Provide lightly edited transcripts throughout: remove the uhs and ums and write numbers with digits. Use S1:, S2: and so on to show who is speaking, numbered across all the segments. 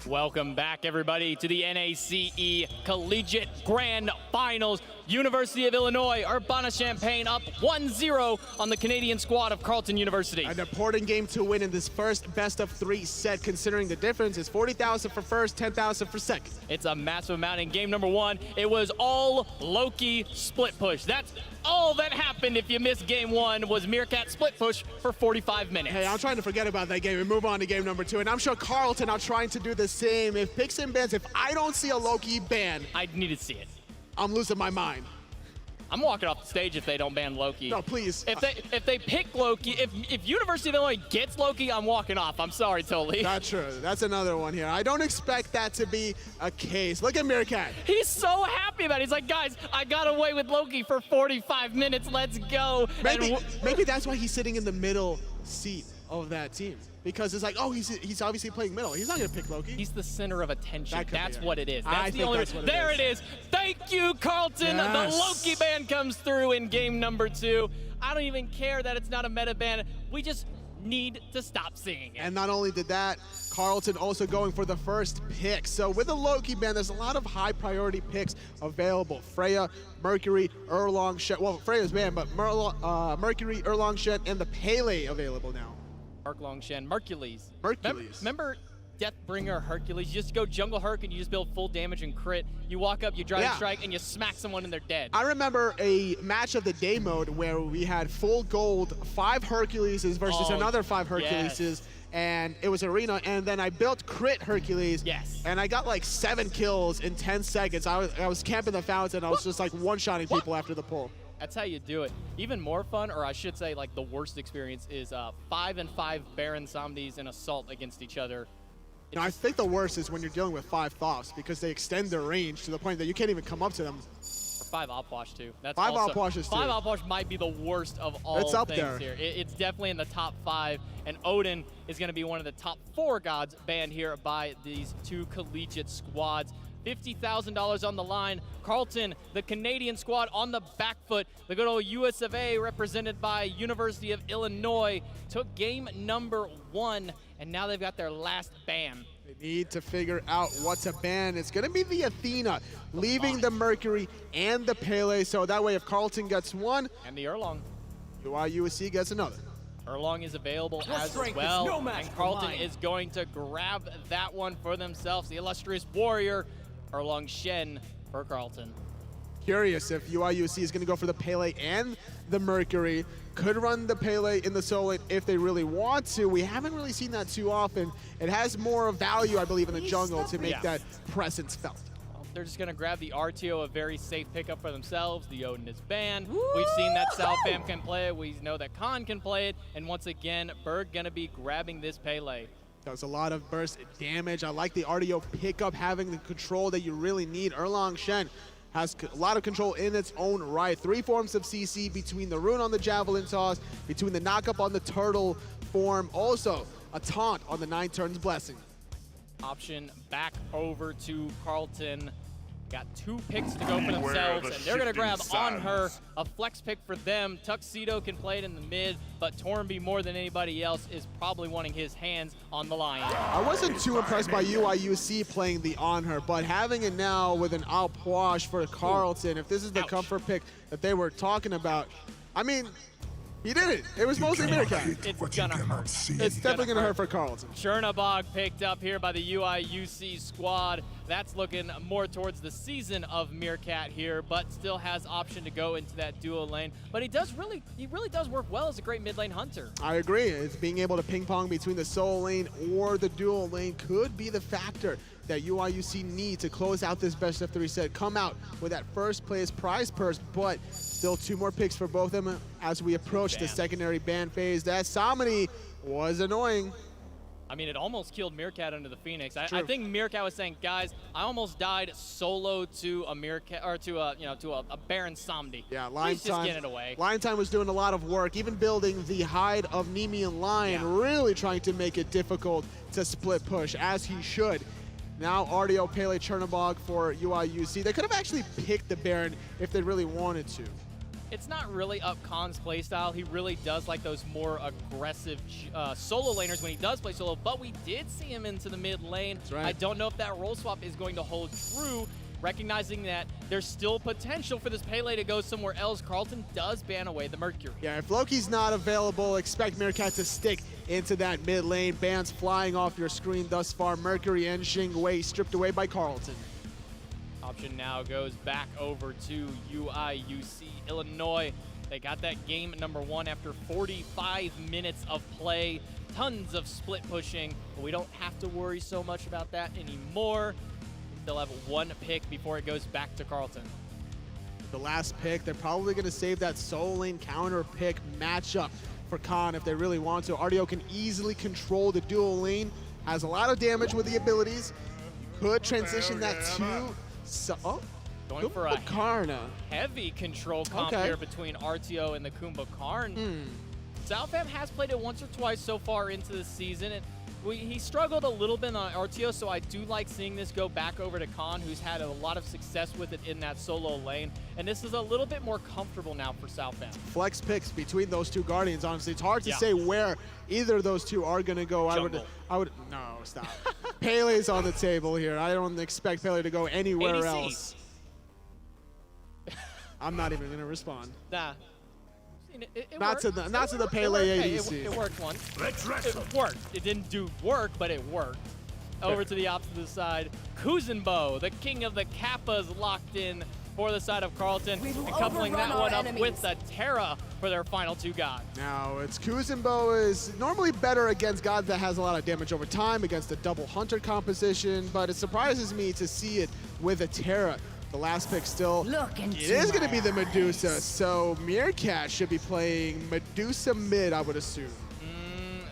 S1: Welcome back, everybody, to the NACE Collegiate Grand Finals. University of Illinois, Urbana-Champaign up 1-0 on the Canadian squad of Carleton University.
S2: An important game to win in this first best-of-3 set, considering the difference is 40,000 for first, 10,000 for second.
S1: It's a massive amount. In game number one, it was all Loki split push. That's all that happened if you missed game one, was Meerkat split push for 45 minutes.
S2: Hey, I'm trying to forget about that game and move on to game number two, and I'm sure Carleton are trying to do the same. If picks and bans, if I don't see a Loki ban,
S1: I need to see it.
S2: I'm losing my mind.
S1: I'm walking off the stage if they don't ban Loki.
S2: No, please.
S1: If they pick Loki, if University of Illinois gets Loki, I'm walking off. I'm sorry, Toli.
S2: That's true. That's another one here. I don't expect that to be a case. Look at Meerkat.
S1: He's so happy about it. He's like, guys, I got away with Loki for 45 minutes. Let's go.
S2: Maybe that's why he's sitting in the middle seat of that team. Because it's like, oh, he's obviously playing middle. He's not going to pick Loki.
S1: He's the center of attention. That's what it is.
S2: That's the only
S1: reason. There it is. Thank you, Carleton. Yes. The Loki ban comes through in game number two. I don't even care that it's not a meta ban. We just need to stop seeing it.
S2: And not only did that, Carleton also going for the first pick. So with the Loki ban, there's a lot of high priority picks available. Freya, Mercury, Erlong Shen. Well, Freya's banned, but Mercury, Erlong Shen, and the Pele available now.
S1: Erlong Shen, Mercules.
S2: Remember
S1: Deathbringer Hercules? You just go jungle Herc and you just build full damage and crit. You walk up, you drive strike, and you smack someone and they're dead.
S2: I remember a match of the day mode where we had full gold, 5 Herculeses versus another 5 Herculeses. Yes. And it was arena, and then I built crit Hercules.
S1: Yes.
S2: And I got like 7 kills in 10 seconds. I was camping the fountain. I was just like one-shotting people after the pull.
S1: That's how you do it. Even more fun, or I should say like the worst experience, is 5 and 5 Baron Somnies and Assault against each other.
S2: No, I think the worst is when you're dealing with 5 Thoths, because they extend their range to the point that you can't even come up to them.
S1: Or 5 Opwash too. That's
S2: 5 Opwashes too.
S1: 5 Opwash might be the worst of all
S2: it's up
S1: things
S2: there.
S1: Here. It's definitely in the top 5, and Odin is going to be one of the top 4 gods banned here by these two collegiate squads. $50,000 on the line. Carleton, the Canadian squad, on the back foot. The good old US of A, represented by University of Illinois, took game number 1, and now they've got their last ban.
S2: They need to figure out what to ban. It's going to be the Athena, leaving the Mercury and the Pele, so that way if Carleton gets one,
S1: and the Erlong,
S2: USC gets another.
S1: Erlong is available as well, and Carleton is going to grab that one for themselves. The illustrious warrior, Erlong Shen for Carleton.
S2: Curious if UIUC is going to go for the Pele and the Mercury. Could run the Pele in the solo lane if they really want to. We haven't really seen that too often. It has more value, I believe, in the jungle to make that presence felt.
S1: Well, they're just going to grab the RTO, a very safe pickup for themselves. The Odin is banned. We've seen that Salfam can play it. We know that Khan can play it. And once again, Berg going to be grabbing this Pele.
S2: Does a lot of burst damage. I like the RDO pickup, having the control that you really need. Erlong Shen has a lot of control in its own right. 3 forms of CC between the rune on the javelin toss, between the knockup on the turtle form, also a taunt on the 9 turns blessing.
S1: Option back over to Carleton. Got 2 picks to go for themselves, and they're going to grab on her, a flex pick for them. Tuxedo can play it in the mid, but Tornby, more than anybody else, is probably wanting his hands on the Lion.
S2: I wasn't too impressed by UIUC playing the on her, but having it now with an Opwash for Carleton, if this is the comfort pick that they were talking about, I mean, he did it. It was mostly Meerkat.
S1: It's gonna hurt.
S2: It's definitely gonna hurt for Carleton.
S1: Chernabog picked up here by the UIUC squad. That's looking more towards the season of Meerkat here, but still has option to go into that duo lane. But he really does work well as a great mid lane hunter.
S2: I agree. It's being able to ping pong between the solo lane or the duo lane could be the factor that UIUC need to close out this best of 3 set, come out with that first place prize purse, but still 2 more picks for both of them as we approach the secondary ban phase. That Somni was annoying.
S1: I mean, it almost killed Meerkat under the Phoenix. I think Meerkat was saying, guys, I almost died solo to a Meerkat, or to a Baron Somni.
S2: Yeah, Line
S1: Please just get it away.
S2: Line Time was doing a lot of work, even building the hide of Nemean Lion, really trying to make it difficult to split push, as he should. Now RDO, Pele, Chernabog for UIUC. They could have actually picked the Baron if they really wanted to.
S1: It's not really up Khan's playstyle. He really does like those more aggressive solo laners when he does play solo, but we did see him into the mid lane.
S2: That's right.
S1: I don't know if that role swap is going to hold true, recognizing that there's still potential for this Pele to go somewhere else. Carlton does ban away the Mercury.
S2: Yeah, if Loki's not available, expect Meerkat to stick into that mid lane. Bans flying off your screen thus far. Mercury and Xingwei stripped away by Carlton.
S1: Option now goes back over to UIUC Illinois. They got that game number 1 after 45 minutes of play. Tons of split pushing, but we don't have to worry so much about that anymore. They'll have 1 pick before it goes back to Carlton.
S2: The last pick, they're probably going to save that solo lane counter pick matchup for Khan if they really want to. RDO can easily control the dual lane, has a lot of damage with the abilities. You could transition that to...
S1: Going for a
S2: Karna.
S1: Heavy control comp here between RTO and the Kumbhakarn. Southam has played it once or twice so far into the season, and he struggled a little bit on RTO, so I do like seeing this go back over to Khan, who's had a lot of success with it in that solo lane, and this is a little bit more comfortable now for Southam.
S2: Flex picks between those two Guardians, honestly. It's hard to say where either of those two are going to go.
S1: Jungle.
S2: No, stop. Pele's on the table here. I don't expect Pele to go anywhere
S1: ADC.
S2: else. I'm not even going to respond.
S1: Nah.
S2: Not to the Pele ADC.
S1: It worked once. It worked. It didn't do work, but it worked. Over to the opposite side, Kuzenbo, the king of the Kappas, locked in for the side of Carlton, and coupling that one up with the Terra for their final 2 gods.
S2: Now, it's Kuzenbo is normally better against gods that has a lot of damage over time, against a double hunter composition, but it surprises me to see it with a Terra. The last pick still, it is going to be the Medusa, so Meerkat should be playing Medusa mid, I would assume.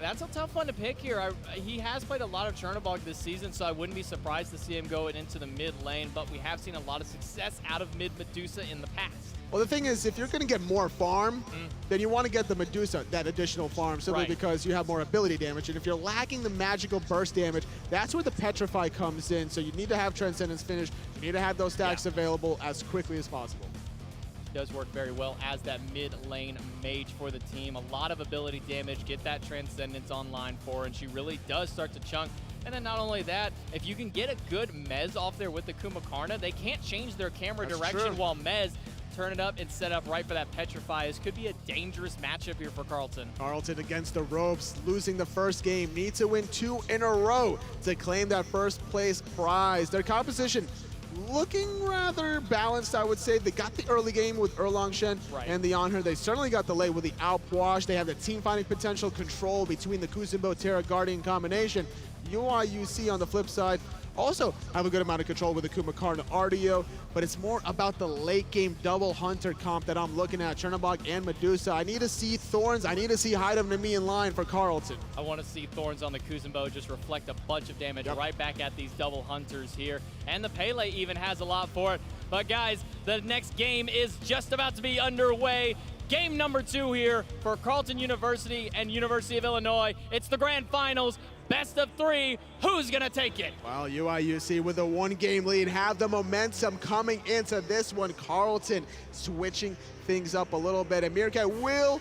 S1: That's a tough one to pick here. He has played a lot of Chernobog this season, so I wouldn't be surprised to see him go into the mid lane, but we have seen a lot of success out of mid Medusa in the past.
S2: Well, the thing is, if you're going to get more farm, then you want to get the Medusa, that additional farm, simply because you have more ability damage. And if you're lacking the magical burst damage, that's where the Petrify comes in. So you need to have Transcendence finished. You need to have those stacks available as quickly as possible.
S1: Does work very well as that mid lane mage for the team. A lot of ability damage, get that Transcendence online for her, and she really does start to chunk. And then not only that, if you can get a good Mez off there with the Kumbhakarna, they can't change their camera direction while Mez turn it up and set up right for that Petrify. This could be a dangerous matchup here for Carlton.
S2: Carlton against the ropes, losing the first game, need to win 2 in a row to claim that first place prize. Their composition looking rather balanced, I would say. They got the early game with Erlang Shen and the Anher. They certainly got the late with the Outwash. They have the team finding potential control between the Kuzenbo Terra Guardian combination. UIUC on the flip side also have a good amount of control with the Kumbhakarna RDO, but it's more about the late game double hunter comp that I'm looking at, Chernobog and Medusa. I need to see Thorns, I need to see Hide of Nami in line for Carlton.
S1: I want to see Thorns on the Kuzenbo just reflect a bunch of damage right back at these double hunters here. And the Pele even has a lot for it. But guys, the next game is just about to be underway. Game number 2 here for Carleton University and University of Illinois. It's the grand finals. Best of 3, who's gonna take it?
S2: Well, UIUC with a 1-game lead have the momentum coming into this one. Carlton switching things up a little bit, and Meerkat will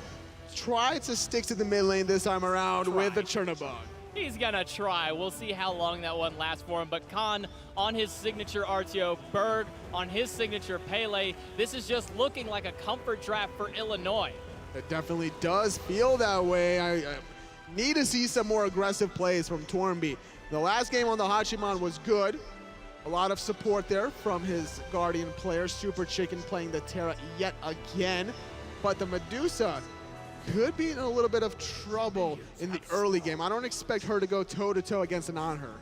S2: try to stick to the mid lane this time around with the Chernobog.
S1: He's gonna try. We'll see how long that one lasts for him, but Khan on his signature RTO, Berg on his signature Pele. This is just looking like a comfort draft for Illinois.
S2: It definitely does feel that way. I need to see some more aggressive plays from Tornby. The last game on the Hachiman was good. A lot of support there from his Guardian player, Super Chicken, playing the Terra yet again. But the Medusa could be in a little bit of trouble in the early game. I don't expect her to go toe-to-toe against an Anher.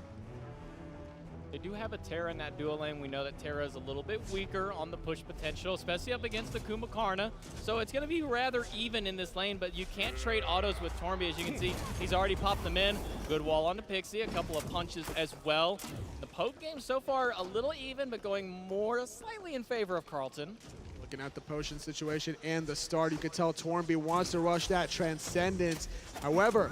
S1: They do have a Terra in that dual lane. We know that Terra is a little bit weaker on the push potential, especially up against the Kumbhakarna. So it's going to be rather even in this lane, but you can't trade autos with Tornby. As you can see, he's already popped them in. Good wall on the Pixie, a couple of punches as well. The poke game so far a little even, but going more slightly in favor of Carlton.
S2: Looking at the potion situation and the start, you could tell Tornby wants to rush that Transcendence. However,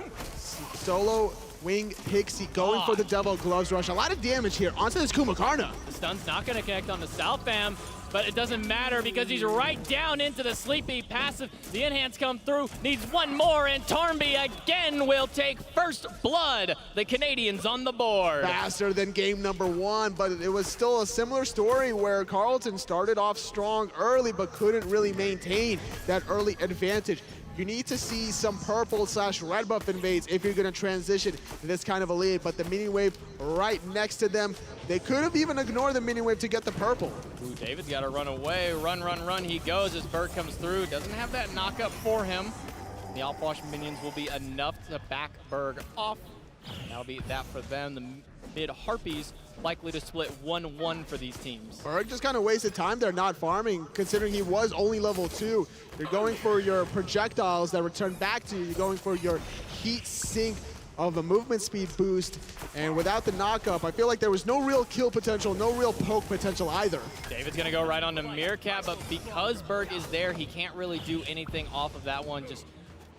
S2: solo Wing Pixie going for the double gloves rush. A lot of damage here onto this Kumbhakarna.
S1: The stun's not going to connect on the Southam. but it doesn't matter because he's right down into the sleepy passive. The enhance come through, needs one more, and Tornby again will take first blood. The Canadians on the board.
S2: Faster than game number 1, but it was still a similar story where Carlton started off strong early but couldn't really maintain that early advantage. You need to see some purple/red buff invades if you're going to transition this kind of a lead, but the mini wave right next to them, they could have even ignored the mini wave to get the purple.
S1: Ooh, David's got to run away. Run he goes as Berg comes through. Doesn't have that knock up for him. The outwash minions will be enough to back Berg off. That'll be that for them. The mid Harpies likely to split 1-1 for these teams.
S2: Berg just kind of wasted time there not farming, considering he was only level 2. You're going for your projectiles that return back to you. You're going for your heat sink of a movement speed boost. And without the knock-up, I feel like there was no real kill potential, no real poke potential either.
S1: David's going to go right onto Meerkat, but because Berg is there, he can't really do anything off of that one. Just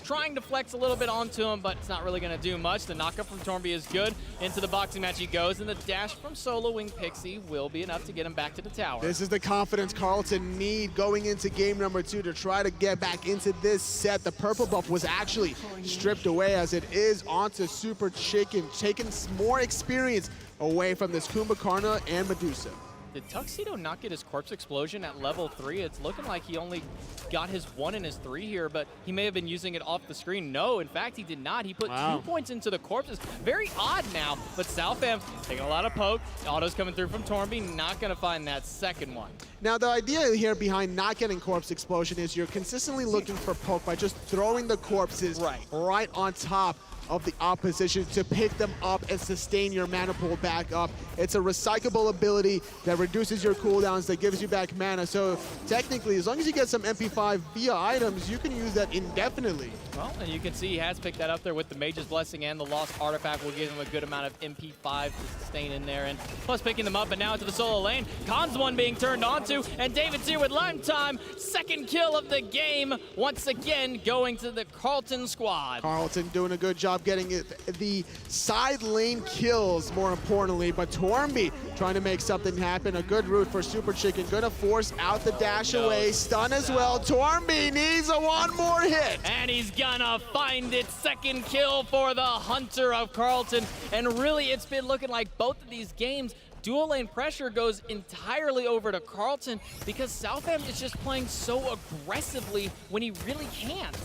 S1: trying to flex a little bit onto him, but it's not really going to do much. The knockup from Tornby is good. Into the boxing match he goes, and the dash from Solo Wing Pixie will be enough to get him back to the tower.
S2: This is the confidence Carlton need going into game number 2 to try to get back into this set. The purple buff was actually stripped away as it is onto Super Chicken, taking more experience away from this Kumbhakarna and Medusa.
S1: Did Tuxedo not get his corpse explosion at level 3? It's looking like he only got his 1 and his 3 here, but he may have been using it off the screen. No, in fact, he did not. He put 2 points into the corpses. Very odd now, but Southam taking a lot of poke. Auto's coming through from Tornby, not going to find that second one.
S2: Now, the idea here behind not getting corpse explosion is you're consistently looking for poke by just throwing the corpses right on top of the opposition to pick them up and sustain your mana pool back up. It's a recyclable ability that reduces your cooldowns, that gives you back mana. So technically, as long as you get some MP5 via items, you can use that indefinitely.
S1: Well, and you can see he has picked that up there with the Mage's Blessing, and the Lost Artifact will give him a good amount of MP5 to sustain in there. And plus picking them up, and now into the solo lane. Khan's one being turned onto, and David's here with Lime Time. Second kill of the game, once again going to the Carlton squad.
S2: Carlton doing a good job getting the side lane kills, more importantly, but Tornby trying to make something happen. A good route for Super Chicken, gonna force out the dash away, stun as well. Tornby needs one more hit.
S1: And he's gonna find it. Second kill for the Hunter of Carlton. And really, it's been looking like both of these games, dual lane pressure goes entirely over to Carlton because Southam is just playing so aggressively when he really can't.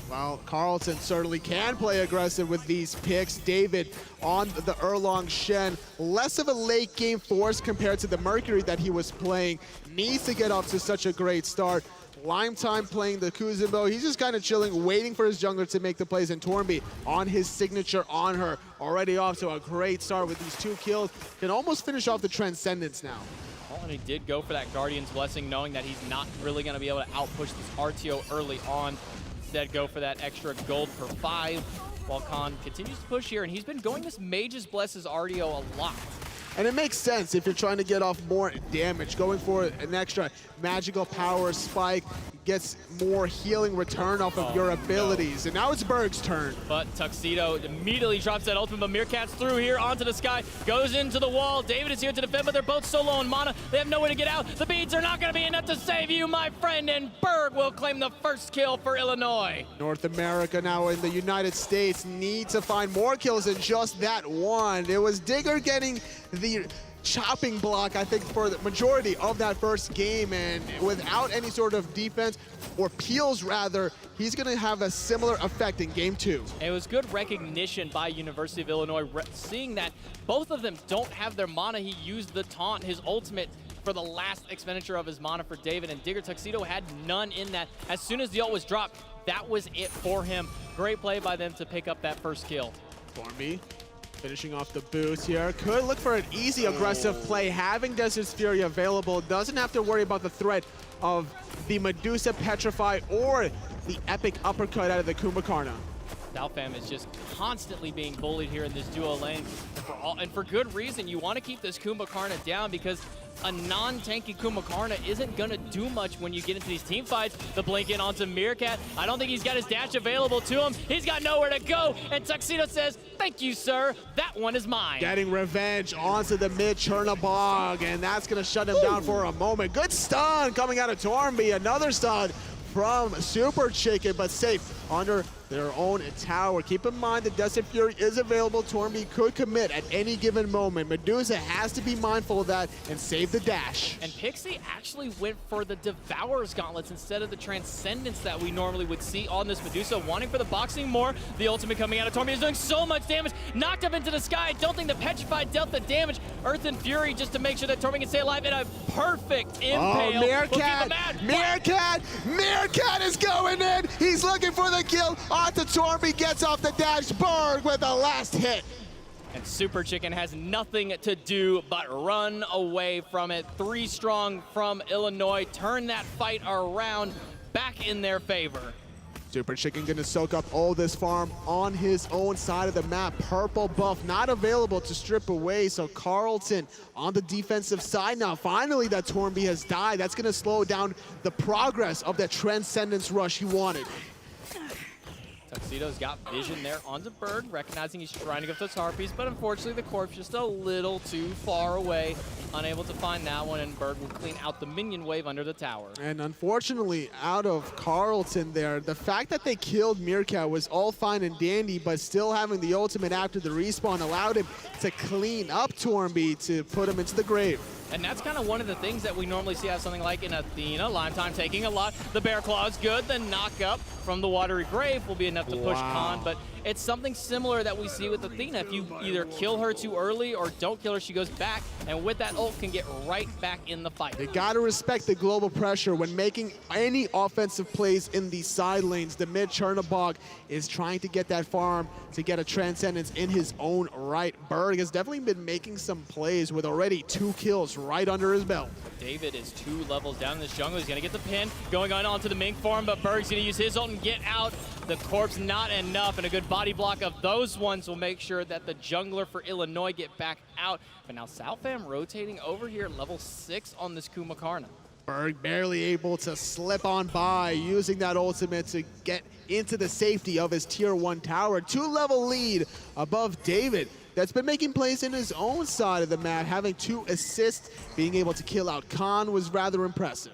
S2: Well, Carlton certainly can play aggressive with these picks. David on the Erlong Shen, less of a late game force compared to the Mercury that he was playing. Needs to get off to such a great start. Lime Time playing the Kuzenbo. He's just kind of chilling, waiting for his jungler to make the plays, and Tornby on his signature on her. Already off to a great start with these 2 kills. Can almost finish off the Transcendence now.
S1: Well, and he did go for that Guardian's Blessing, knowing that he's not really going to be able to outpush this RTO early on. Instead, go for that extra gold per 5, while Khan continues to push here, and he's been going this Mage's Blesses RTO a lot.
S2: And it makes sense if you're trying to get off more damage. Going for an extra magical power spike gets more healing return off of your abilities. And now it's Berg's turn.
S1: But Tuxedo immediately drops that ultimate, but Meerkat's through here onto the sky, goes into the wall. David is here to defend, but they're both so low on mana. They have no way to get out. The beads are not going to be enough to save you, my friend, and Berg will claim the first kill for Illinois.
S2: North America now in the United States need to find more kills than just that one. It was Digger getting the chopping block, I think, for the majority of that first game, and without any sort of defense, or peels rather, he's going to have a similar effect in game 2.
S1: It was good recognition by University of Illinois, seeing that both of them don't have their mana. He used the taunt, his ultimate, for the last expenditure of his mana for David, and Digger Tuxedo had none in that. As soon as the ult was dropped, that was it for him. Great play by them to pick up that first kill.
S2: Tornby finishing off the boost here. Could look for an easy aggressive play. Having Desert's Fury available, doesn't have to worry about the threat of the Medusa Petrify or the epic uppercut out of the Kumbhakarna.
S1: Southam is just constantly being bullied here in this duo lane, and for good reason. You want to keep this Kumbhakarna down because a non-tanky Kumbhakarna isn't going to do much when you get into these team fights. The blink in onto Meerkat. I don't think he's got his dash available to him. He's got nowhere to go, and Tuxedo says, "Thank you, sir. That one is mine."
S2: Getting revenge onto the mid Chernobog, and that's going to shut him down for a moment. Good stun coming out of Tornby. Another stun from Super Chicken, but safe under their own tower. Keep in mind that Desert Fury is available. Tornby could commit at any given moment. Medusa has to be mindful of that and save the dash.
S1: And Pixie actually went for the Devourer's Gauntlets instead of the Transcendence that we normally would see on this Medusa, wanting for the boxing more. The ultimate coming out of Tornby is doing so much damage. Knocked up into the sky. I don't think the Petrified dealt the damage. Earth and Fury just to make sure that Tornby can stay alive, and a perfect impale.
S2: Oh, Meerkat! Meerkat! Meerkat is going in! He's looking for the kill. Onto Tornby, gets off the dash. Berg with the last hit.
S1: And Super Chicken has nothing to do but run away from it. 3 strong from Illinois. Turn that fight around back in their favor.
S2: Super Chicken gonna soak up all this farm on his own side of the map. Purple buff not available to strip away, so Carlton on the defensive side now. Finally, that Tornby has died. That's gonna slow down the progress of that Transcendence rush he wanted.
S1: Tuxedo's got vision there onto Bird, recognizing he's trying to go for those Harpies, but unfortunately the Corpse just a little too far away, unable to find that one, and Bird will clean out the minion wave under the tower.
S2: And unfortunately, out of Carlton there, the fact that they killed Meerkat was all fine and dandy, but still having the ultimate after the respawn allowed him to clean up Tornby to put him into the grave.
S1: And that's kind of one of the things that we normally see out of something like an Athena. Lime Time taking a lot. The Bear Claw is good. The knock up from the Watery Grave will be enough to push Khan. But it's something similar that we see with Athena. If you either kill her too early or don't kill her, she goes back. And with that ult, can get right back in the fight.
S2: They got to respect the global pressure when making any offensive plays in these side lanes. The mid Chernobog is trying to get that farm to get a Transcendence in his own right. Berg has definitely been making some plays with already 2 kills right under his belt.
S1: David is 2 levels down in this jungle. He's going to get the pin, going on to the Mink farm, but Berg's going to use his ult and get out. The Corpse not enough, and a good body block of those ones will make sure that the jungler for Illinois get back out. But now Southam rotating over here, level 6 on this Kumbhakarna.
S2: Berg barely able to slip on by, using that ultimate to get into the safety of his tier 1 tower. 2-level lead above David. That's been making plays in his own side of the map, having 2 assists. Being able to kill out Khan was rather impressive.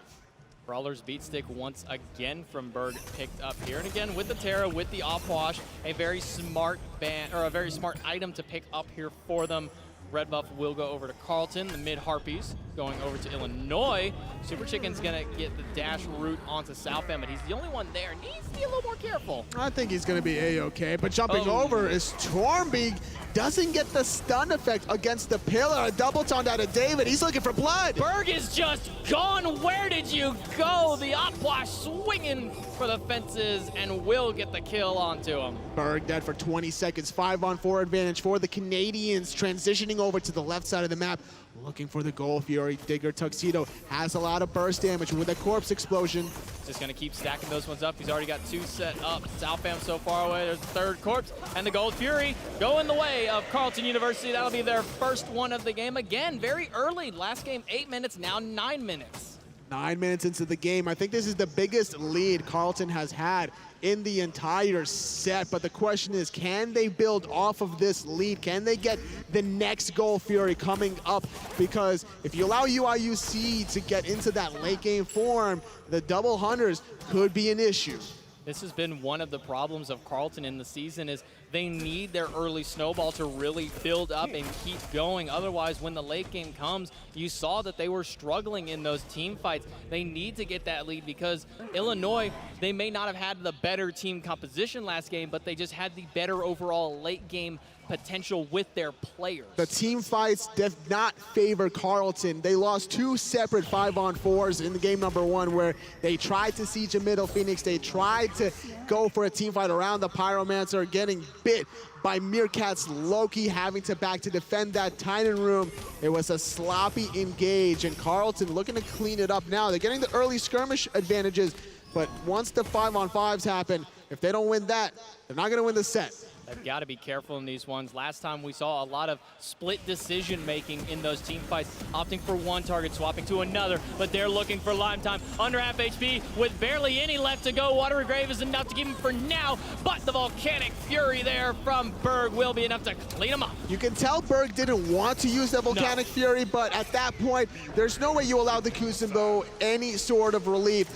S1: Brawler's Beat Stick once again from Berg picked up here. And again, with the Terra, with the Opwash, a very smart item to pick up here for them. Red buff will go over to Carlton. The mid Harpies going over to Illinois. Super Chicken's gonna get the dash route onto Southam, but he's the only one there. Needs to be a little more careful.
S2: I think he's gonna be A-okay, but jumping over is Tornby. Doesn't get the stun effect against the pillar. A double taunt out of David. He's looking for blood.
S1: Berg is just gone. Where did you go? The Opwash swinging for the fences and will get the kill onto him.
S2: Berg dead for 20 seconds. 5-on-4 advantage for the Canadians. Transitioning over to the left side of the map. Looking for the goal. Fury Digger Tuxedo has a lot of burst damage with a corpse explosion.
S1: Just going to keep stacking those ones up. He's already got 2 set up. Southam so far away. There's the 3rd corpse. And the Gold Fury going the way of Carleton University. That'll be their first one of the game. Again, very early. Last game, 8 minutes. Now 9 minutes.
S2: 9 minutes into the game. I think this is the biggest lead Carlton has had in the entire set, but the question is, can they build off of this lead? Can they get the next Gold Fury coming up? Because if you allow UIUC to get into that late game form, the double hunters could be an issue.
S1: This has been one of the problems of Carleton in the season is they need their early snowball to really build up and keep going. Otherwise, when the late game comes, you saw that they were struggling in those team fights. They need to get that lead because Illinois, they may not have had the better team composition last game, but they just had the better overall late game potential with their players.
S2: The team fights did not favor Carleton. They lost 2 separate 5-on-4s in the game number 1 where they tried to siege a middle Phoenix. They tried to go for a team fight around the Pyromancer, getting bit by Meerkat's Loki, having to back to defend that Titan room. It was a sloppy engage, and Carleton looking to clean it up now. They're getting the early skirmish advantages, but once the 5-on-5s happen, If they don't win that, they're not going to win the set.
S1: They've got to be careful in these ones. Last time we saw a lot of split decision making in those team fights, opting for one target, swapping to another, but they're looking for lime time. Under half HP with barely any left to go. Watery Grave is enough to keep him for now, but the Volcanic Fury there from Berg will be enough to clean him up.
S2: You can tell Berg didn't want to use that Volcanic Fury, but at that point, there's no way you allow the Kuzenbo any sort of relief.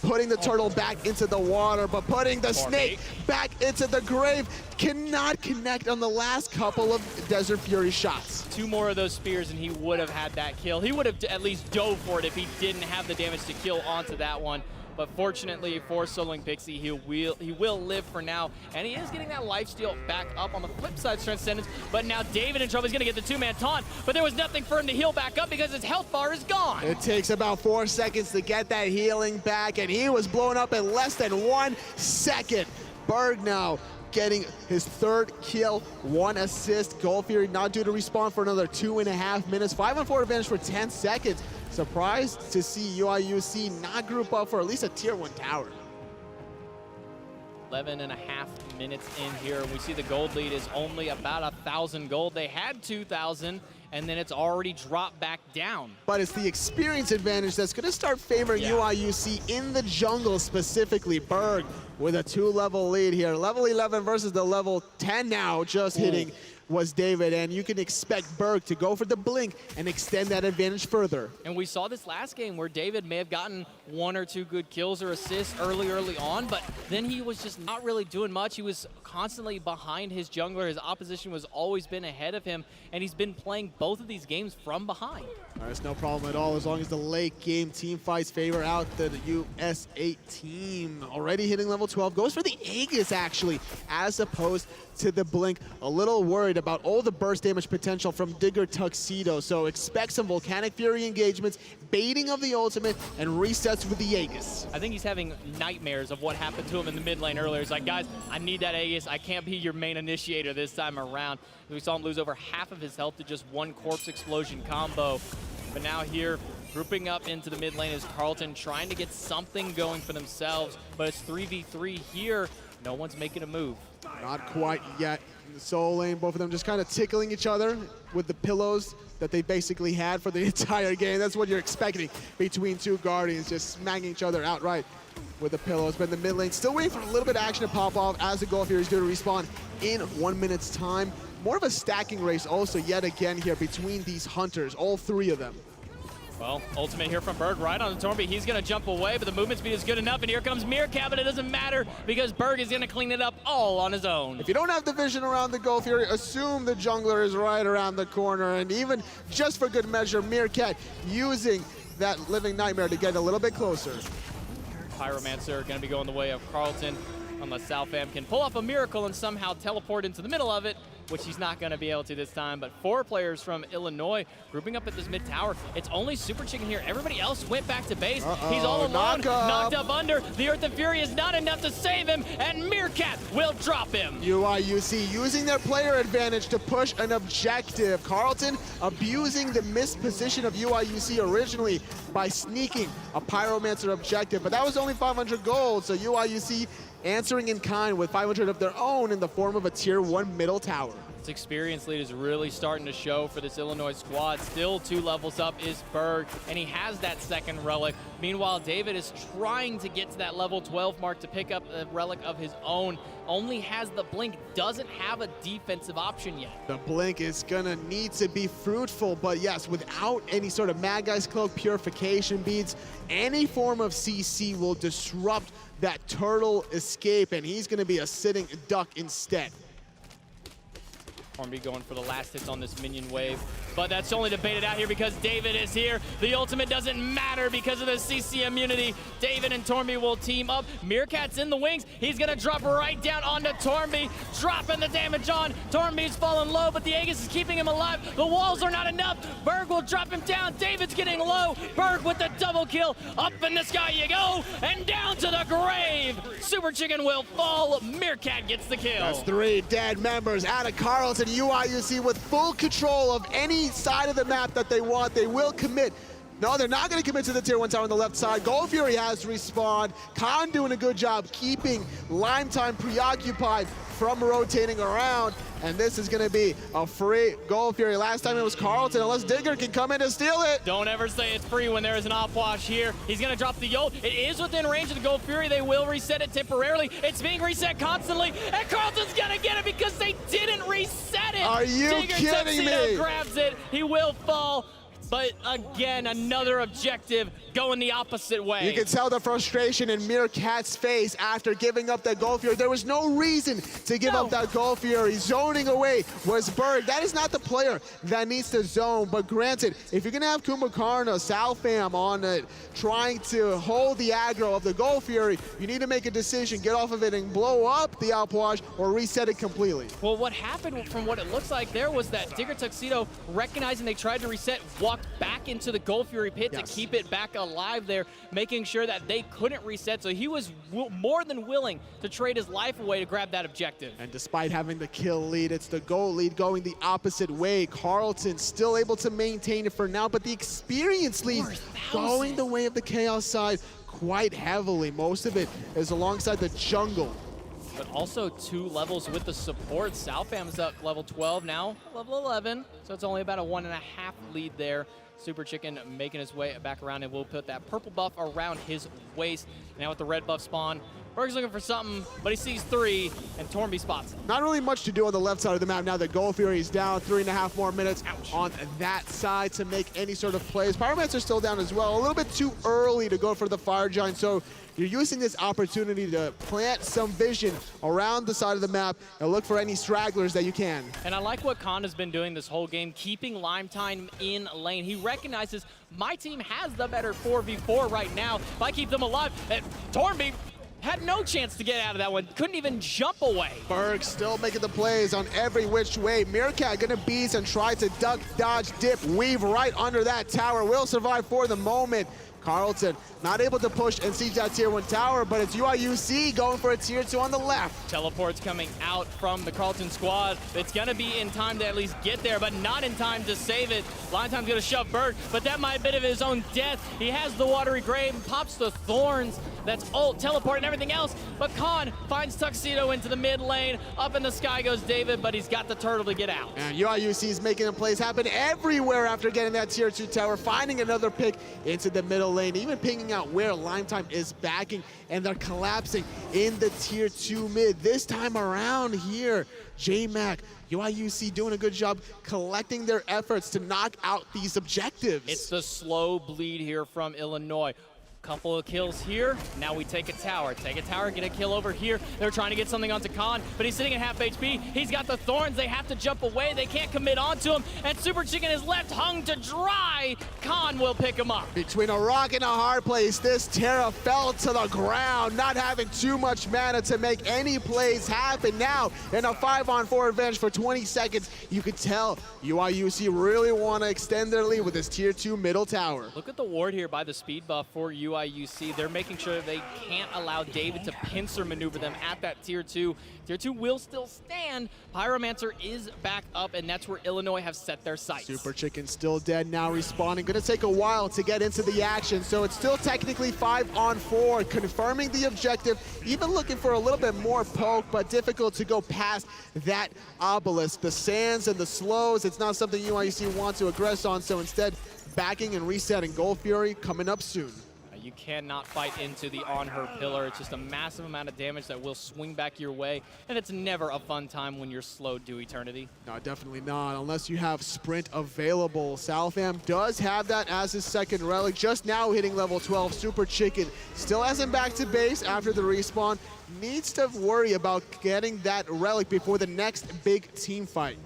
S2: Putting the turtle back into the water, but putting the snake back into the grave cannot connect on the last couple of Desert Fury shots.
S1: 2 more of those spears and he would have had that kill. He would have at least dove for it if he didn't have the damage to kill onto that one. But fortunately for soloing Pixie, he will live for now, and he is getting that lifesteal back up on the flip side, Transcendence. But now David in trouble. He's going to get the 2-man taunt, but there was nothing for him to heal back up because his health bar is gone.
S2: It takes about 4 seconds to get that healing back, and he was blown up in less than 1 second. Berg now getting his 3rd kill, 1 assist. Gold Fury not due to respawn for another 2.5 minutes. 5-on-4 advantage for 10 seconds. Surprised to see UIUC not group up for at least a tier 1 tower.
S1: 11.5 minutes in here. We see the gold lead is only about 1,000 gold. They had 2,000, and then it's already dropped back down.
S2: But it's the experience advantage that's going to start favoring UIUC in the jungle specifically. Berg with a 2-level lead here. Level 11 versus the level 10 now just hitting was David, and you can expect Berg to go for the blink and extend that advantage further.
S1: And we saw this last game where David may have gotten 1 or 2 good kills or assists early on, but then he was just not really doing much. He was constantly behind his jungler. His opposition was always been ahead of him, and he's been playing both of these games from behind.
S2: There's no problem at all as long as the late game team fights favor out the US8 team. Already hitting level 12, goes for the Aegis actually, as opposed to the blink. A little worried about all the burst damage potential from Digger Tuxedo, so expect some Volcanic Fury engagements, baiting of the ultimate, and resets with the Aegis.
S1: I think he's having nightmares of what happened to him in the mid lane earlier. He's like, guys, I need that Aegis. I can't be your main initiator this time around. We saw him lose over half of his health to just 1 corpse explosion combo. But now here, grouping up into the mid lane is Carlton, trying to get something going for themselves, but it's 3v3 here. No one's making a move.
S2: Not quite yet. In the solo lane, both of them just kind of tickling each other with the pillows that they basically had for the entire game. That's what you're expecting between 2 Guardians, just smacking each other outright with the pillows. But in the mid lane, still waiting for a little bit of action to pop off as the Gold Fury is due to respawn in 1 minute's time. More of a stacking race also yet again here between these hunters, all 3 of them.
S1: Well, ultimate here from Berg right on the Tornby. He's going to jump away, but the movement speed is good enough, and here comes Meerkat, but it doesn't matter because Berg is going to clean it up all on his own.
S2: If you don't have the vision around the Gold Fury, assume the jungler is right around the corner, and even just for good measure, Meerkat using that Living Nightmare to get a little bit closer.
S1: Pyromancer going to be going the way of Carlton, unless Salfam can pull off a miracle and somehow teleport into the middle of it, which he's not going to be able to this time. But 4 players from Illinois grouping up at this mid tower. It's only Super Chicken here. Everybody else went back to base. He's all alone, knocked up under. The Earth and Fury is not enough to save him, and Meerkat will drop him.
S2: UIUC using their player advantage to push an objective. Carlton abusing the missed position of UIUC originally by sneaking a Pyromancer objective, but that was only 500 gold, so UIUC answering in kind with 500 of their own in the form of a tier 1 middle tower.
S1: This experience lead is really starting to show for this Illinois squad. Still 2 levels up is Berg, and he has that 2nd relic. Meanwhile, David is trying to get to that level 12 mark to pick up a relic of his own. Only has the blink, doesn't have a defensive option yet.
S2: The blink is gonna need to be fruitful, but yes, without any sort of Mad Guy's Cloak purification beads, any form of CC will disrupt that turtle escape, and he's gonna be a sitting duck instead.
S1: Hornby going for the last hits on this minion wave, but that's only to bait it out here because David is here. The ultimate doesn't matter because of the CC immunity. David and Tornby will team up. Meerkat's in the wings. He's gonna drop right down onto Tornby, dropping the damage on. Tornby's falling low, but the Aegis is keeping him alive. The walls are not enough. Berg will drop him down. David's getting low. Berg with the double kill. Up in the sky you go, and down to the grave. Super Chicken will fall. Meerkat gets the kill.
S2: That's 3 dead members out of Carlton. UIUC with full control of any side of the map that they want. They will commit No, they're not going to commit to the tier 1 tower on the left side. Gold Fury has respawned. Khan doing a good job keeping Lime Time preoccupied from rotating around. And this is going to be a free Gold Fury. Last time it was Carlton, unless Digger can come in and steal it.
S1: Don't ever say it's free when there is an opwash here. He's going to drop the ult. It is within range of the Gold Fury. They will reset it temporarily. It's being reset constantly, and Carlton's going to get it because they didn't reset it.
S2: Are you kidding me?
S1: Grabs it. He will fall. But again, another objective going the opposite way.
S2: You can tell the frustration in Meerkat's face after giving up that Gold Fury. There was no reason to give up that Gold Fury. Zoning away was Berg. That is not the player that needs to zone. But granted, if you're going to have Kumbhakarna, Salfam on it, trying to hold the aggro of the Gold Fury, you need to make a decision, get off of it and blow up the outwash or reset it completely.
S1: Well, what happened from what it looks like there was that Digger Tuxedo, recognizing they tried to reset, walked back into the Gold Fury pit to keep it back alive there, making sure that they couldn't reset. So he was more than willing to trade his life away to grab that objective.
S2: And despite having the kill lead, it's the goal lead going the opposite way. Carlton still able to maintain it for now, but the experience lead going the way of the Chaos side quite heavily. Most of it is alongside the jungle.
S1: But also 2 levels with the support. Salfam's up level 12 now, level 11. So it's only about a 1.5 lead there. Super Chicken making his way back around, and we'll put that purple buff around his waist. Now with the red buff spawn, Berg's looking for something, but he sees 3, and Tornby spots him.
S2: Not really much to do on the left side of the map now that Gold Fury is down. 3.5 more minutes on that side to make any sort of plays. Pyromancer still down as well. A little bit too early to go for the Fire Giant, so you're using this opportunity to plant some vision around the side of the map and look for any stragglers that you can.
S1: And I like what Khan has been doing this whole game, keeping Lime Time in lane. He recognizes my team has the better 4v4 right now. If I keep them alive, Tornby had no chance to get out of that one. Couldn't even jump away.
S2: Berg still making the plays on every which way. Meerkat gonna beast and try to duck, dodge, dip, weave right under that tower. Will survive for the moment. Carlton not able to push and siege that tier 1 tower, but it's UIUC going for a tier 2 on the left.
S1: Teleports coming out from the Carlton squad. It's gonna be in time to at least get there, but not in time to save it. Lime Time's gonna shove Berg, but that might be a bit of his own death. He has the watery grave, pops the thorns. That's ult, teleport, and everything else. But Khan finds Tuxedo into the mid lane. Up in the sky goes David, but he's got the turtle to get out.
S2: And UIUC is making the plays happen everywhere after getting that tier 2 tower, finding another pick into the middle lane, even pinging out where Lime Time is backing, and they're collapsing in the tier 2 mid. This time around here, J-Mac, UIUC doing a good job collecting their efforts to knock out these objectives.
S1: It's the slow bleed here from Illinois. Couple of kills here. Now we take a tower. Take a tower, get a kill over here. They're trying to get something onto Khan, but he's sitting at half HP. He's got the thorns. They have to jump away. They can't commit onto him, and Super Chicken is left hung to dry. Khan will pick him up.
S2: Between a rock and a hard place, this Terra fell to the ground, not having too much mana to make any plays happen. Now, in a 5-on-4 advantage for 20 seconds, you could tell UIUC really want to extend their lead with this tier 2 middle tower.
S1: Look at the ward here by the speed buff for UIUC. They're making sure they can't allow David to pincer maneuver them at that tier 2. Tier 2 will still stand. Pyromancer is back up, and that's where Illinois have set their sights.
S2: Super Chicken still dead, now respawning. Gonna take a while to get into the action, so it's still technically 5-on-4, confirming the objective, even looking for a little bit more poke, but difficult to go past that obelisk. The sands and the slows, it's not something UIUC wants to aggress on, so instead backing and resetting. Gold Fury coming up soon.
S1: You cannot fight into the on her pillar. It's just a massive amount of damage that will swing back your way, and it's never a fun time when you're slowed to eternity.
S2: No, definitely not, unless you have sprint available. Salfam does have that as his second relic, just now hitting level 12. Super Chicken still hasn't back to base after the respawn. Needs to worry about getting that relic before the next big team fight.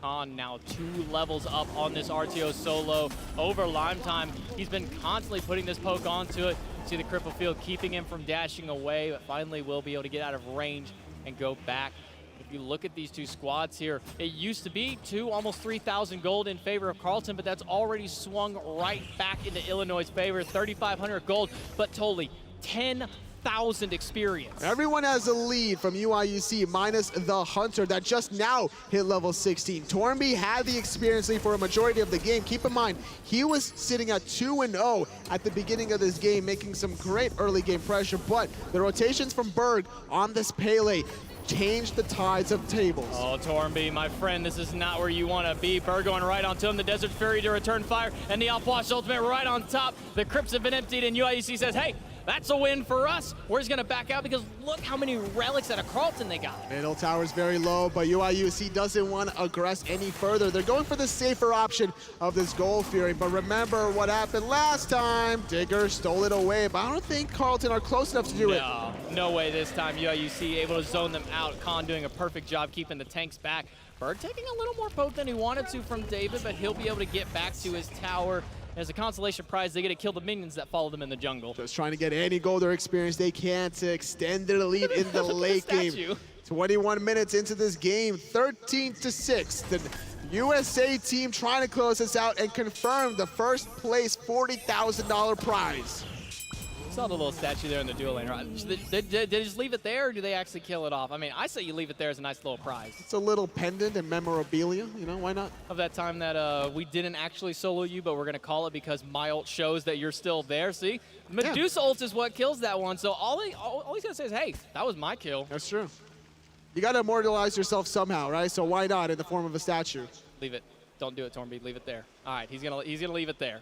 S1: Khan now 2 levels up on this RTO solo over Lime Time. He's been constantly putting this poke onto it. See the cripple field keeping him from dashing away, but finally will be able to get out of range and go back. If you look at these 2 squads here, it used to be almost 3,000 gold in favor of Carlton, but that's already swung right back into Illinois' favor. 3,500 gold, but totally 10 1,000 experience.
S2: Everyone has a lead from UIUC minus the Hunter that just now hit level 16. Tornby had the experience lead for a majority of the game. Keep in mind, he was sitting at 2-0 at the beginning of this game, making some great early game pressure, but the rotations from Berg on this Pele changed the tides of tables.
S1: Oh, Tornby, my friend, this is not where you want to be. Berg going right onto him, the Desert Fury to return fire, and the Outwash ultimate right on top. The crypts have been emptied, and UIUC says, hey, that's a win for us. We're just going to back out because look how many relics out of Carlton they got.
S2: Middle tower's very low, but UIUC doesn't want to aggress any further. They're going for the safer option of this Gold Fury, but remember what happened last time. Digger stole it away, but I don't think Carlton are close enough to do it.
S1: No way this time. UIUC able to zone them out. Khan doing a perfect job keeping the tanks back. Berg taking a little more poke than he wanted to from David, but he'll be able to get back to his tower. As a consolation prize, they get to kill the minions that follow them in the jungle.
S2: Just trying to get any gold or experience they can to extend their lead in the late game. 21 minutes into this game, 13-6. The USA team trying to close this out and confirm the first place $40,000 prize.
S1: Saw the little statue there in the duel lane, right? Did they just leave it there, or do they actually kill it off? I mean, I say you leave it there as a nice little prize.
S2: It's a little pendant and memorabilia, you know, why not?
S1: Of that time that we didn't actually solo you, but we're going to call it because my ult shows that you're still there, see? Medusa ult is what kills that one, so all he's going to say is, hey, that was my kill.
S2: That's true. You got to immortalize yourself somehow, right? So why not in the form of a statue?
S1: Leave it. Don't do it, Tornby. Leave it there. All right, he's gonna leave it there.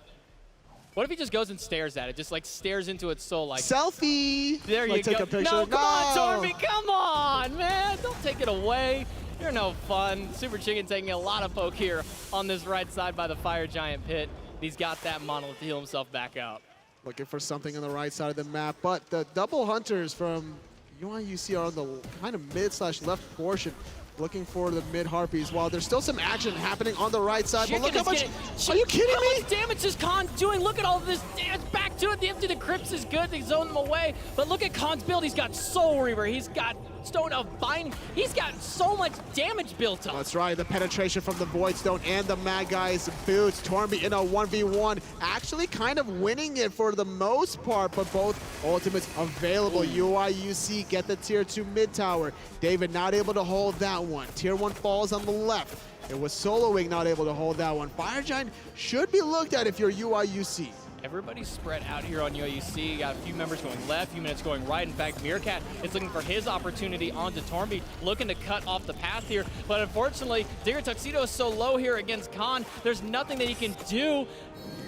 S1: What if he just goes and stares at it, just like stares into its soul like...
S2: Selfie!
S1: There you go.
S2: Take a picture.
S1: No, come on, Tornby, come on, man. Don't take it away. You're no fun. Super Chicken taking a lot of poke here on this right side by the Fire Giant pit. He's got that monolith to heal himself back out.
S2: Looking for something on the right side of the map, but the double hunters from UIUC are on the kind of mid/left portion, looking for the mid Harpies, while there's still some action happening on the right side. But look how much, are you kidding me?
S1: How much damage is Khan doing? Look at all of this damage. Back to it. The empty the crypts is good. They zone them away. But look at Khan's build. He's got Soul Reaver. He's got Stone of Binding. He's got so much damage built up.
S2: That's right. The penetration from the Void Stone and the Mad Guy's boots. Tornby in a 1v1, actually kind of winning it for the most part, but both ultimates available. UIUC get the tier 2 mid tower. David not able to hold that one. Tier 1 falls on the left. It was Soloing not able to hold that one. Fire Giant should be looked at if you're UIUC.
S1: Everybody's spread out here on UIUC. You got a few members going left, a few minutes going right. In fact, Meerkat is looking for his opportunity onto Tornby, looking to cut off the path here. But unfortunately, Digger Tuxedo is so low here against Khan. There's nothing that he can do.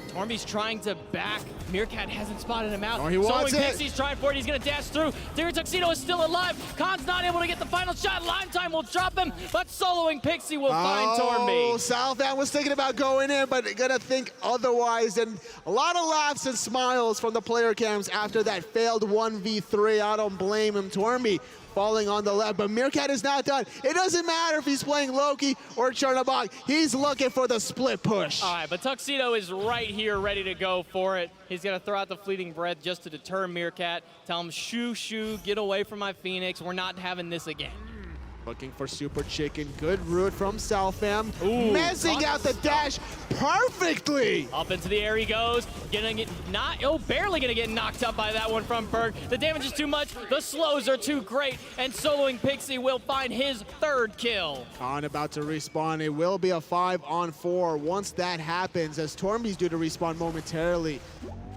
S1: Tornby's trying to back. Meerkat hasn't spotted him out.
S2: Oh, he wants it.
S1: Pixie's trying for it. He's going to dash through. Digger Tuxedo is still alive. Khan's not able to get the final shot. Lime Time will drop him, but soloing Pixie will find Tornby.
S2: Southam was thinking about going in, but gonna think otherwise. And a lot of laughs and smiles from the player cams after that failed 1v3. I don't blame him. Tornby falling on the left, but Meerkat is not done. It doesn't matter if he's playing Loki or Chernobog. He's looking for the split push.
S1: All right, but Tuxedo is right here ready to go for it. He's going to throw out the fleeting breath just to deter Meerkat. Tell him, shoo, shoo, get away from my Phoenix. We're not having this again.
S2: Looking for Super Chicken. Good route from Southam.
S1: Ooh,
S2: messing out the dash perfectly.
S1: Up into the air he goes. Barely gonna get knocked up by that one from Berg. The damage is too much. The slows are too great. And soloing Pixie will find his third kill.
S2: Khan about to respawn. It will be a 5-on-4 once that happens, as Tornby's due to respawn momentarily.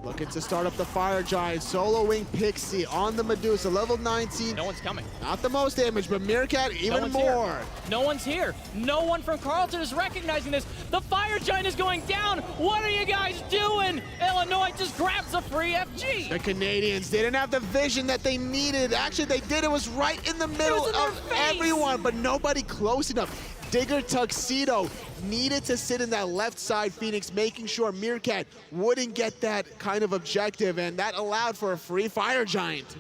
S2: Looking to start up the Fire Giant, soloing Pixie on the Medusa, level 19.
S1: No one's coming.
S2: Not the most damage, but Meerkat even more.
S1: Here. No one's here. No one from Carlton is recognizing this. The Fire Giant is going down. What are you guys doing? Illinois just grabs a free FG.
S2: The Canadians didn't have the vision that they needed. Actually, they did. It was right in the middle of everyone, but nobody close enough. Digger Tuxedo needed to sit in that left side Phoenix, making sure Meerkat wouldn't get that kind of objective, and that allowed for a free Fire Giant.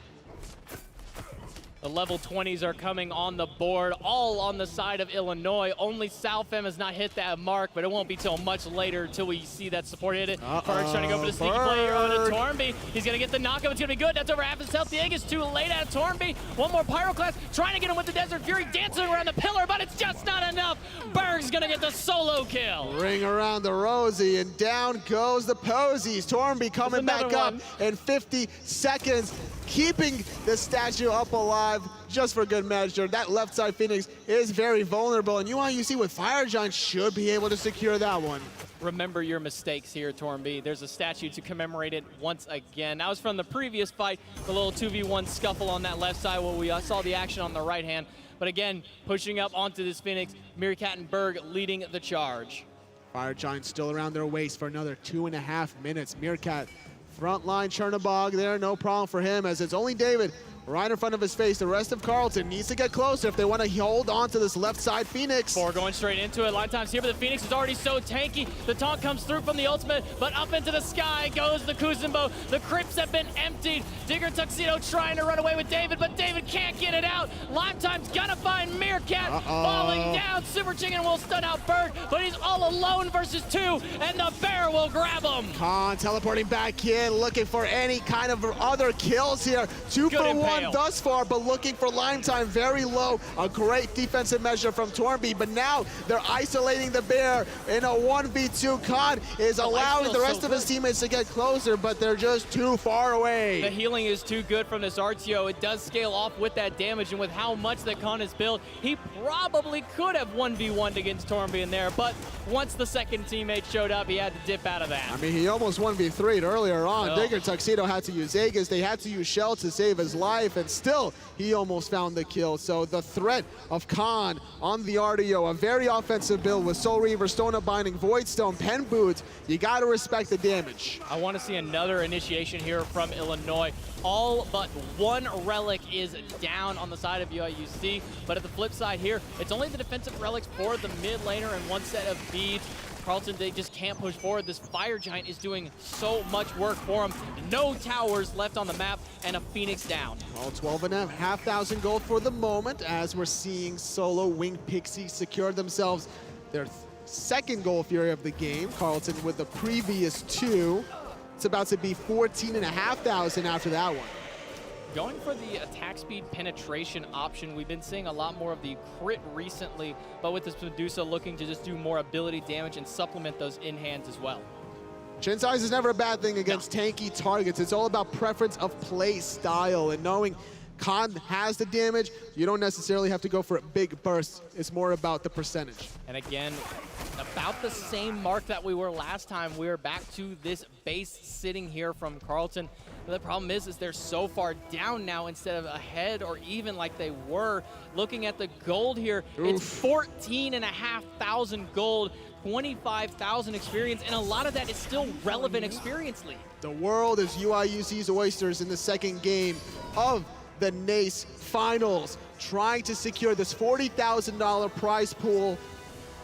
S1: The level 20s are coming on the board, all on the side of Illinois. Only Southam has not hit that mark, but it won't be till much later until we see that support hit it. Berg's trying to go for the sneaky play here on a Tornby. He's going to get the knockup. It's going to be good. That's over half his health. The egg is too late at Tornby. One more Pyroclast, trying to get him with the Desert Fury, dancing around the pillar, but it's just not enough. Berg's going to get the solo kill.
S2: Ring around the Rosie, and down goes the Posies. Tornby coming back up in 50 seconds. keeping the statue up alive just for good measure. That left side Phoenix is very vulnerable, and UIUC with Fire Giant should be able to secure that one.
S1: Remember your mistakes here, Tornby. There's a statue to commemorate it once again. That was from the previous fight, the little 2v1 scuffle on that left side where we saw the action on the right hand. But again, pushing up onto this Phoenix, Meerkat and Berg leading the charge.
S2: Fire Giant still around their waist for another 2.5 minutes. Meerkat, front line Chernobog there, no problem for him as it's only David right in front of his face. The rest of Carleton needs to get closer if they want to hold on to this left side Phoenix.
S1: Four going straight into it. Line time's here, but the Phoenix is already so tanky. The taunt comes through from the ultimate, but up into the sky goes the Kuzumbo. The crypts have been emptied. Digger Tuxedo trying to run away with David, but David can't get it out. Line time's gonna find Meerkat falling down. Super Chicken will stun out Berg, but he's all alone versus two, and the bear will grab him.
S2: Khan teleporting back in, looking for any kind of other kills here. 2 for 1 thus far, but looking for line time very low. A great defensive measure from Tornby, but now they're isolating the bear in a 1v2. Khan is allowing the rest of his teammates to get closer, but they're just too far away.
S1: The healing is too good from this RTO. It does scale off with that damage, and with how much that Khan has built, he probably could have 1v1'd against Tornby in there, but once the second teammate showed up, he had to dip out of that.
S2: I mean, he almost 1v3'd earlier on. Digger Tuxedo had to use Aegis. They had to use Shell to save his life, and still, he almost found the kill. So the threat of Khan on the RDO, a very offensive build with Soul Reaver, Stone of Binding, Void Stone, Pen Boots. You got to respect the damage.
S1: I want to see another initiation here from Illinois. All but one relic is down on the side of UIUC, but at the flip side here, it's only the defensive relics for the mid laner and one set of beads. Carleton, they just can't push forward. This Fire Giant is doing so much work for him. No towers left on the map, and a Phoenix down.
S2: Well, 12,500 gold for the moment, as we're seeing Solo, Wing Pixie secure themselves their second gold Fury of the game. Carleton with the previous 2. It's about to be 14,500 after that one.
S1: Going for the attack speed penetration option, we've been seeing a lot more of the crit recently, but with this Medusa looking to just do more ability damage and supplement those in-hands as well.
S2: Chin size is never a bad thing against tanky targets. It's all about preference of play style and knowing Khan has the damage. You don't necessarily have to go for a big burst. It's more about the percentage.
S1: And again, about the same mark that we were last time. We're back to this base sitting here from Carleton. The problem is they're so far down now instead of ahead or even like they were. Looking at the gold here, it's 14,500 gold, 25,000 experience, and a lot of that is still relevant experience lead.
S2: The world is UIUC's oysters in the second game of the NACE Finals, trying to secure this $40,000 prize pool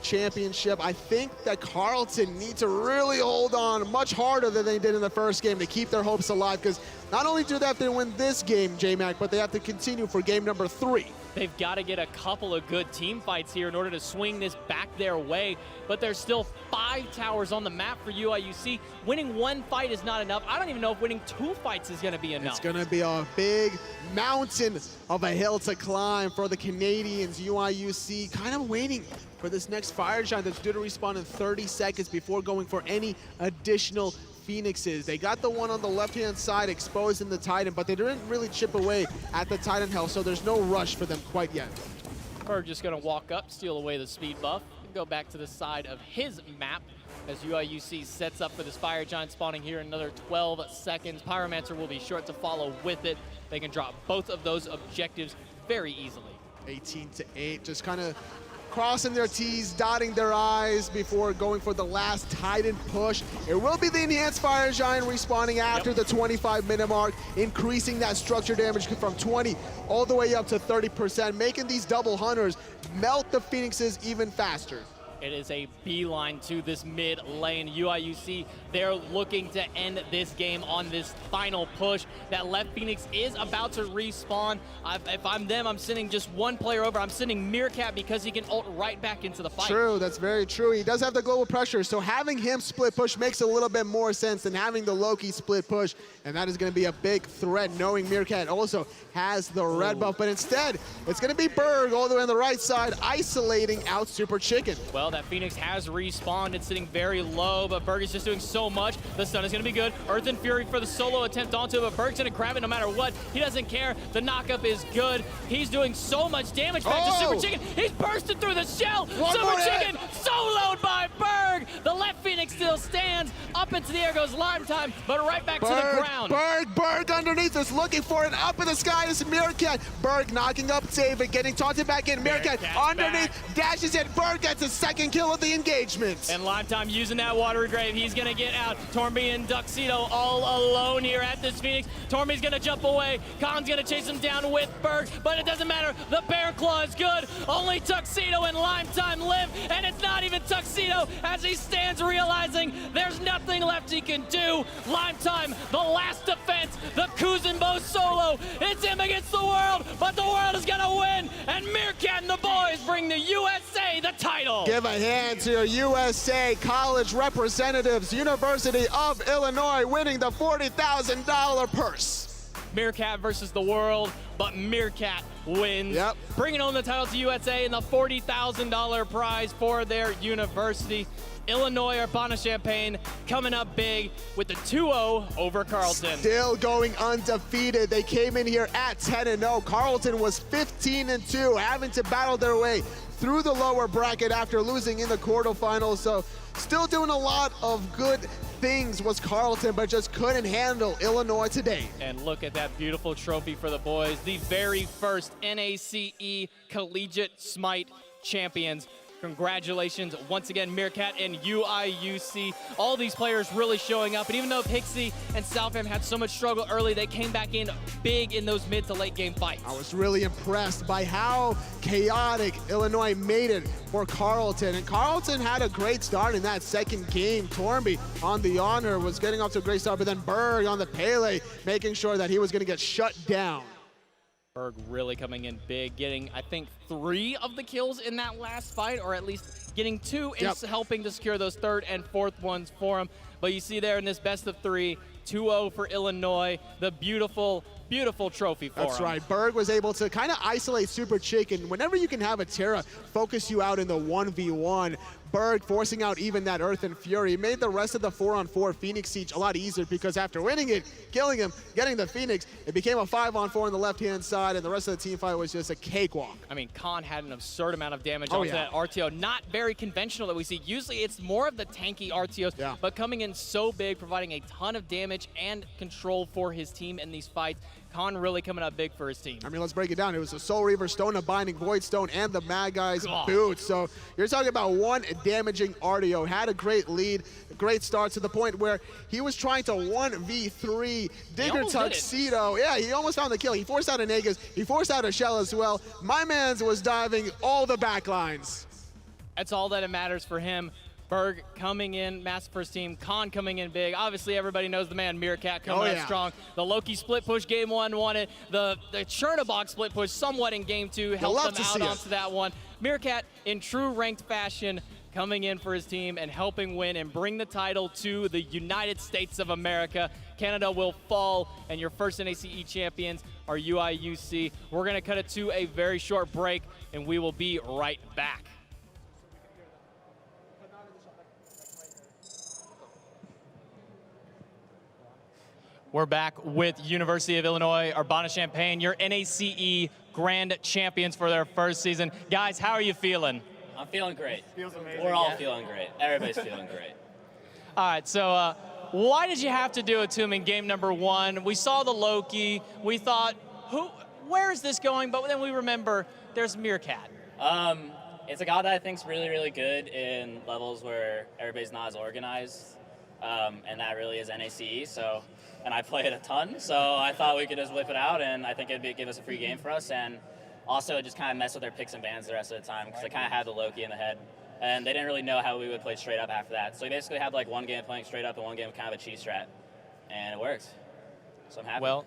S2: championship. I think that Carleton need to really hold on much harder than they did in the first game to keep their hopes alive, because not only do they have to win this game, J-Mac, but they have to continue for game number 3.
S1: They've got to get a couple of good team fights here in order to swing this back their way, but there's still 5 towers on the map for UIUC. Winning 1 fight is not enough. I don't even know if winning 2 fights is going to be enough.
S2: It's going to be a big mountain of a hill to climb for the Canadians. UIUC kind of waiting for this next Fire Giant that's due to respawn in 30 seconds before going for any additional Phoenixes. They got the one on the left-hand side exposed in the Titan, but they didn't really chip away at the Titan health, so there's no rush for them quite yet.
S1: Berg just going to walk up, steal away the speed buff, and go back to the side of his map as UIUC sets up for this Fire Giant spawning here in another 12 seconds. Pyromancer will be short to follow with it. They can drop both of those objectives very easily.
S2: 18-8, just kind of crossing their T's, dotting their I's before going for the last Titan push. It will be the enhanced Fire Giant respawning after the 25-minute mark, increasing that structure damage from 20 all the way up to 30%, making these double hunters melt the Phoenixes even faster.
S1: It is a beeline to this mid lane. UIUC, they're looking to end this game on this final push. That left Phoenix is about to respawn. If I'm them, I'm sending just one player over. I'm sending Meerkat because he can ult right back into the fight.
S2: True, that's very true. He does have the global pressure, so having him split push makes a little bit more sense than having the Loki split push, and that is going to be a big threat, knowing Meerkat also has the red buff, but instead, it's going to be Berg all the way on the right side, isolating out Super Chicken.
S1: Well, well. That Phoenix has respawned. It's sitting very low, but Berg is just doing so much. The stun is going to be good. Earth and Fury for the solo attempt onto it, but Berg's going to grab it no matter what. He doesn't care. The knockup is good. He's doing so much damage back to Super Chicken. He's bursting through the shell. Super Chicken soloed by Berg. The left Phoenix still stands. Up into the air goes Lime Time, but right back to the ground.
S2: Berg underneath us looking for it. Up in the sky is Meerkat. Berg knocking up David, getting taunted back in. Meerkat underneath, dashes it. Berg gets his second kill of the engagement.
S1: And Lime Time using that watery grave. He's going to get out. Tormby and Duxedo all alone here at this Phoenix. Tormby's going to jump away. Khan's going to chase him down with Berg, but it doesn't matter. The Bear Claw is good. Only Tuxedo and Lime Time live, and it's not even Tuxedo as he stands realizing there's nothing left he can do. Lime Time, the last defense, the Kuzenbo solo. It's him against the world, but the world is going to win, and Meerkat and the boys bring the USA the title.
S2: Give a hand to your USA college representatives, University of Illinois, winning the $40,000 purse.
S1: Meerkat versus the world, but Meerkat wins.
S2: Yep.
S1: Bringing home the title to USA and the $40,000 prize for their university. Illinois Urbana-Champaign coming up big with the 2-0 over Carleton.
S2: Still going undefeated. They came in here at 10-0. Carleton was 15-2, having to battle their way through the lower bracket after losing in the quarterfinals. So still doing a lot of good things was Carleton, but just couldn't handle Illinois today.
S1: And look at that beautiful trophy for the boys. The very first NACE Collegiate Smite champions. Congratulations once again, Meerkat and UIUC. All these players really showing up. And even though Pixie and Southam had so much struggle early, they came back in big in those mid to late game fights.
S2: I was really impressed by how chaotic Illinois made it for Carleton. And Carleton had a great start in that second game. Tormby on the honor was getting off to a great start, but then Berg on the Pele, making sure that he was going to get shut down.
S1: Berg really coming in big, getting, I think, 3 of the kills in that last fight, or at least getting 2 and helping to secure those third and fourth ones for him. But you see there in this best of 3, 2-0 for Illinois, the beautiful, beautiful trophy for him.
S2: That's right. Berg was able to kind of isolate Super Chicken. Whenever you can have a Terra focus you out in the 1v1, Berg forcing out even that Earth and Fury made the rest of the 4-on-4 Phoenix siege a lot easier, because after winning it, killing him, getting the Phoenix, it became a 5-on-4 on the left-hand side, and the rest of the team fight was just a cakewalk.
S1: I mean, Khan had an absurd amount of damage onto that RTO. Not very conventional that we see. Usually it's more of the tanky RTOs, but coming in so big, providing a ton of damage and control for his team in these fights. Khan really coming up big for his team.
S2: I mean, let's break it down. It was a Soul Reaver, Stone of Binding, Void Stone, and the Mad Guy's boots. So you're talking about one damaging RDO. Had a great lead, a great start to the point where he was trying to 1v3 Digger Tuxedo. Yeah, he almost found the kill. He forced out an Aegis. He forced out a Shell as well. My man's was diving all the backlines.
S1: That's all that matters for him. Berg coming in, massive first team. Khan coming in big. Obviously, everybody knows the man, Meerkat, coming up strong. The Loki split push game 1 won it. The Chernobog split push somewhat in game 2 helped them out onto that one. Meerkat, in true ranked fashion, coming in for his team and helping win and bring the title to the United States of America. Canada will fall, and your first NACE champions are UIUC. We're going to cut it to a very short break, and we will be right back. We're back with University of Illinois Urbana-Champaign, your NACE Grand Champions for their first season. Guys, how are you feeling?
S3: I'm feeling great.
S4: Feels amazing.
S3: We're all feeling great. Everybody's feeling great.
S1: All right, so why did you have to do it to him in game number 1? We saw the Loki. We thought, where is this going? But then we remember there's Meerkat.
S3: It's a god that I think's really, really good in levels where everybody's not as organized, and that really is NACE. And I play it a ton, so I thought we could just whip it out, and I think it'd give us a free game for us, and also just kind of mess with their picks and bans the rest of the time, because they kind of had the Loki in the head, and they didn't really know how we would play straight up after that. So we basically had like one game playing straight up and one game kind of a cheese strat, and it worked. So I'm happy.
S1: Well,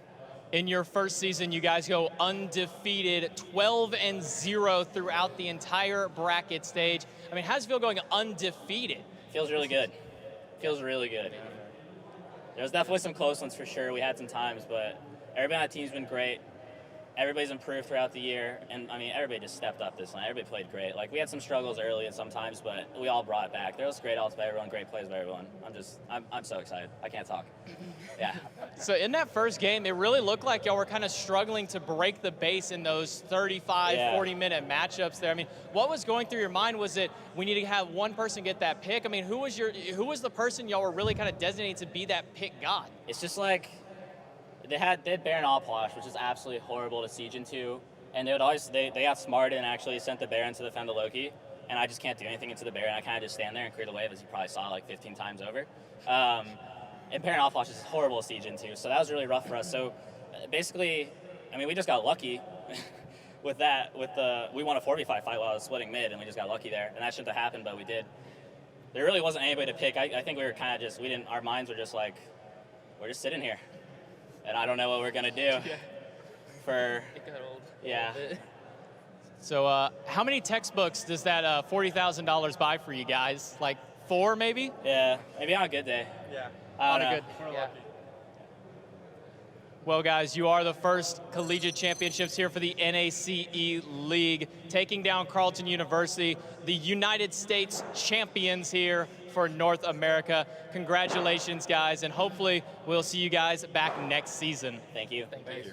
S1: in your first season, you guys go undefeated, 12-0 throughout the entire bracket stage. I mean, how does it feel going undefeated?
S3: Feels really good. Feels really good. There was definitely some close ones for sure. We had some times, but everybody on the team's been great. everybody's improved throughout the year, and I mean, everybody just stepped up this night. Everybody played great. Like, we had some struggles early and sometimes, but we all brought it back. There was great ults by everyone, great plays by everyone. I'm so excited. I can't talk. Yeah.
S1: So in that first game, it really looked like y'all were kind of struggling to break the base in those 35, 40-minute matchups there. I mean, what was going through your mind? Was it we need to have one person get that pick? I mean, who was the person y'all were really kind of designated to be that pick god?
S3: It's just like, they had Baron Allplush, which is absolutely horrible to siege into, and they got smart and actually sent the Baron to defend the Loki, and I just can't do anything into the Baron. I kind of just stand there and clear the wave, as you probably saw like 15 times over. And Baron Allplush is horrible to siege into, so that was really rough for us. So basically, I mean, we just got lucky with that. We won a 4v5 fight while I was splitting mid, and we just got lucky there, and that shouldn't have happened, but we did. There really wasn't anybody to pick. I think we were kind of just, our minds were just like, we're just sitting here. And I don't know what we're gonna do for, yeah.
S1: So how many textbooks does that $40,000 buy for you guys? Like 4 maybe?
S3: Yeah, maybe on a good day.
S4: Yeah.
S3: I don't know.
S1: Good. Yeah. Well, guys, you are the first collegiate championships here for the NACE League, taking down Carleton University, the United States champions here for North America. Congratulations, guys, and hopefully we'll see you guys back next season.
S3: Thank you.
S1: Thank you.